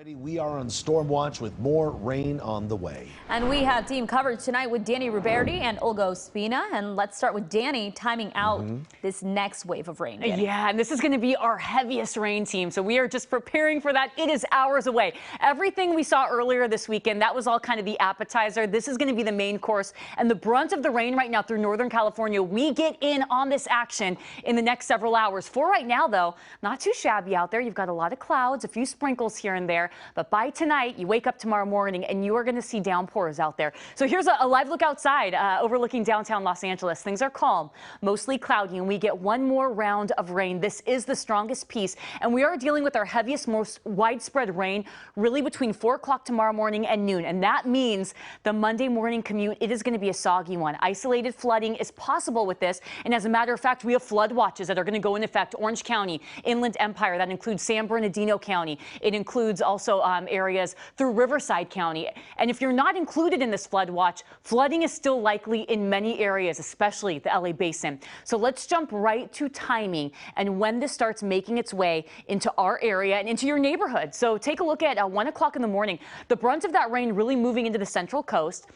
We are on storm watch with more rain on the way. And we have team coverage tonight with Dani Ruberti and Olga Ospina. And let's start with Dani timing out this next wave of rain. Dani. Yeah, and this is going to be our heaviest rain team. So we are just preparing for that. It is hours away. Everything we saw earlier this weekend, that was all kind of the appetizer. This is going to be the main course. And the brunt of the rain right now through Northern California, we get in on this action in the next several hours. For right now, though, not too shabby out there. You've got a lot of clouds, a few sprinkles here and there. But by tonight, you wake up tomorrow morning and you are going to see downpours out there. So here's a live look outside overlooking downtown Los Angeles. Things are calm, mostly cloudy, and we get one more round of rain. This is the strongest piece, and we are dealing with our heaviest, most widespread rain really between 4 o'clock tomorrow morning and noon. And that means the Monday morning commute, it is going to be a soggy one. Isolated flooding is possible with this. And as a matter of fact, we have flood watches that are going to go in effect. Orange County, Inland Empire, that includes San Bernardino County. It includes also areas through Riverside County. And if you're not included in this flood watch, flooding is still likely in many areas, especially the LA basin. So let's jump right to timing and when this starts making its way into our area and into your neighborhood. So take a look at 1 o'clock in the morning. The brunt of that rain really moving into the central coast.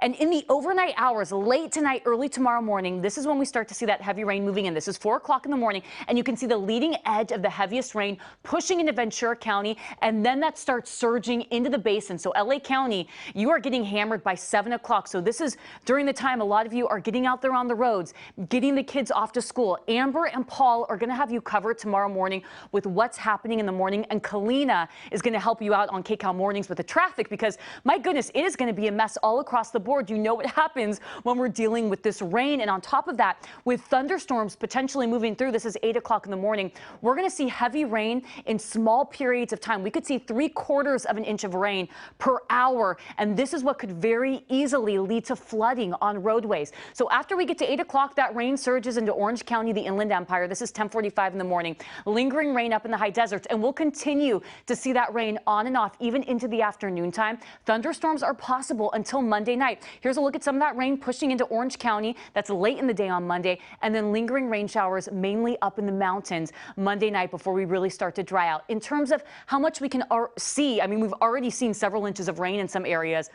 And in the overnight hours, late tonight, early tomorrow morning, this is when we start to see that heavy rain moving in. This is 4 o'clock in the morning, and you can see the leading edge of the heaviest rain pushing into Ventura County, and then that starts surging into the basin. So LA County, you are getting hammered by 7 o'clock. So this is during the time a lot of you are getting out there on the roads, getting the kids off to school. Amber and Paul are going to have you covered tomorrow morning with what's happening in the morning, and Kalina is going to help you out on KCAL Mornings with the traffic because, my goodness, it is going to be a mess all across the board. You know what happens when we're dealing with this rain. And on top of that, with thunderstorms potentially moving through, this is 8 o'clock in the morning, we're going to see heavy rain in small periods of time. We could see 3/4 of an inch of rain per hour. And this is what could very easily lead to flooding on roadways. So after we get to 8 o'clock, that rain surges into Orange County, the Inland Empire. This is 10:45 in the morning. Lingering rain up in the high deserts. And we'll continue to see that rain on and off even into the afternoon time. Thunderstorms are possible until Monday night. Here's a look at some of that rain pushing into Orange County. That's late in the day on Monday. And then lingering rain showers mainly up in the mountains Monday night before we really start to dry out. In terms of how much we can see, I mean, we've already seen several inches of rain in some areas.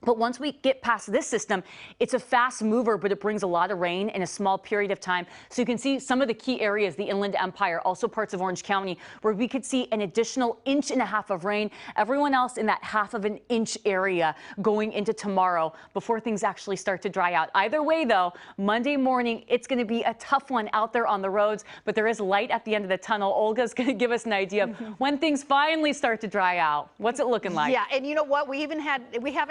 But once we get past this system, it's a fast mover, but it brings a lot of rain in a small period of time. So you can see some of the key areas, the Inland Empire, also parts of Orange County, where we could see an additional 1.5 inches of rain. Everyone else in that 1/2 inch area going into tomorrow before things actually start to dry out. Either way, though, Monday morning, it's going to be a tough one out there on the roads, but there is light at the end of the tunnel. Olga's going to give us an idea of when things finally start to dry out. What's it looking like? Yeah, and you know what? We haven't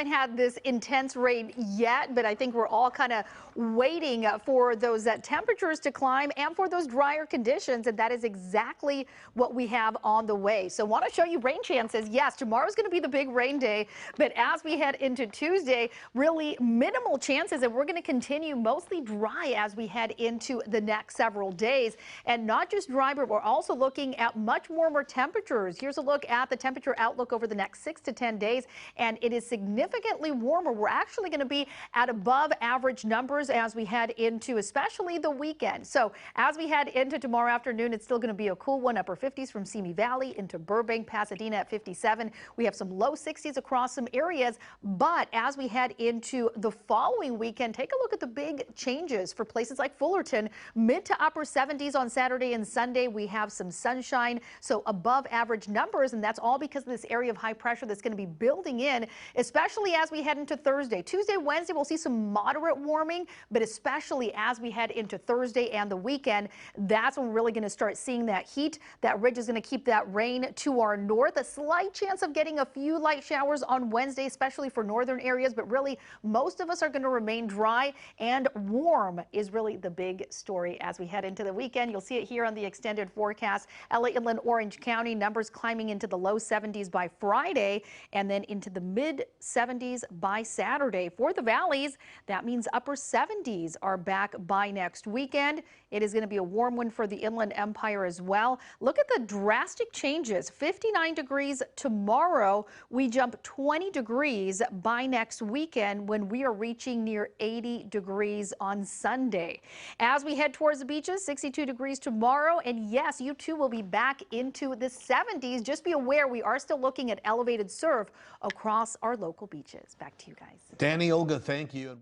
had this intense rain yet, but I think we're all kind of waiting for those temperatures to climb and for those drier conditions, and that is exactly what we have on the way. So want to show you rain chances. Yes, tomorrow's going to be the big rain day, but as we head into Tuesday, really minimal chances, and we're going to continue mostly dry as we head into the next several days. And not just dry, but we're also looking at much warmer temperatures. Here's a look at the temperature outlook over the next 6 to 10 days, and it is significantly warmer. We're actually going to be at above average numbers as we head into especially the weekend. So as we head into tomorrow afternoon, it's still going to be a cool one, upper 50s from Simi Valley into Burbank, Pasadena at 57. We have some low 60s across some areas. But as we head into the following weekend, take a look at the big changes for places like Fullerton. Mid to upper 70s on Saturday and Sunday. We have some sunshine, so above average numbers, and that's all because of this area of high pressure that's going to be building in, especially as we head into Thursday. Tuesday, Wednesday, we'll see some moderate warming, but especially as we head into Thursday and the weekend, that's when we're really going to start seeing that heat. That ridge is going to keep that rain to our north. A slight chance of getting a few light showers on Wednesday, especially for northern areas, but really most of us are going to remain dry, and warm is really the big story as we head into the weekend. You'll see it here on the extended forecast. LA, Inland, Orange County, numbers climbing into the low 70s by Friday and then into the mid 70s by Saturday. For the valleys, that means upper 70s are back by next weekend. It is going to be a warm one for the Inland Empire as well. Look at the drastic changes. 59 degrees tomorrow. We jump 20 degrees by next weekend when we are reaching near 80 degrees on Sunday. As we head towards the beaches, 62 degrees tomorrow. And yes, you too will be back into the 70s. Just be aware we are still looking at elevated surf across our local beaches. Back to you guys. Dani, Olga, thank you.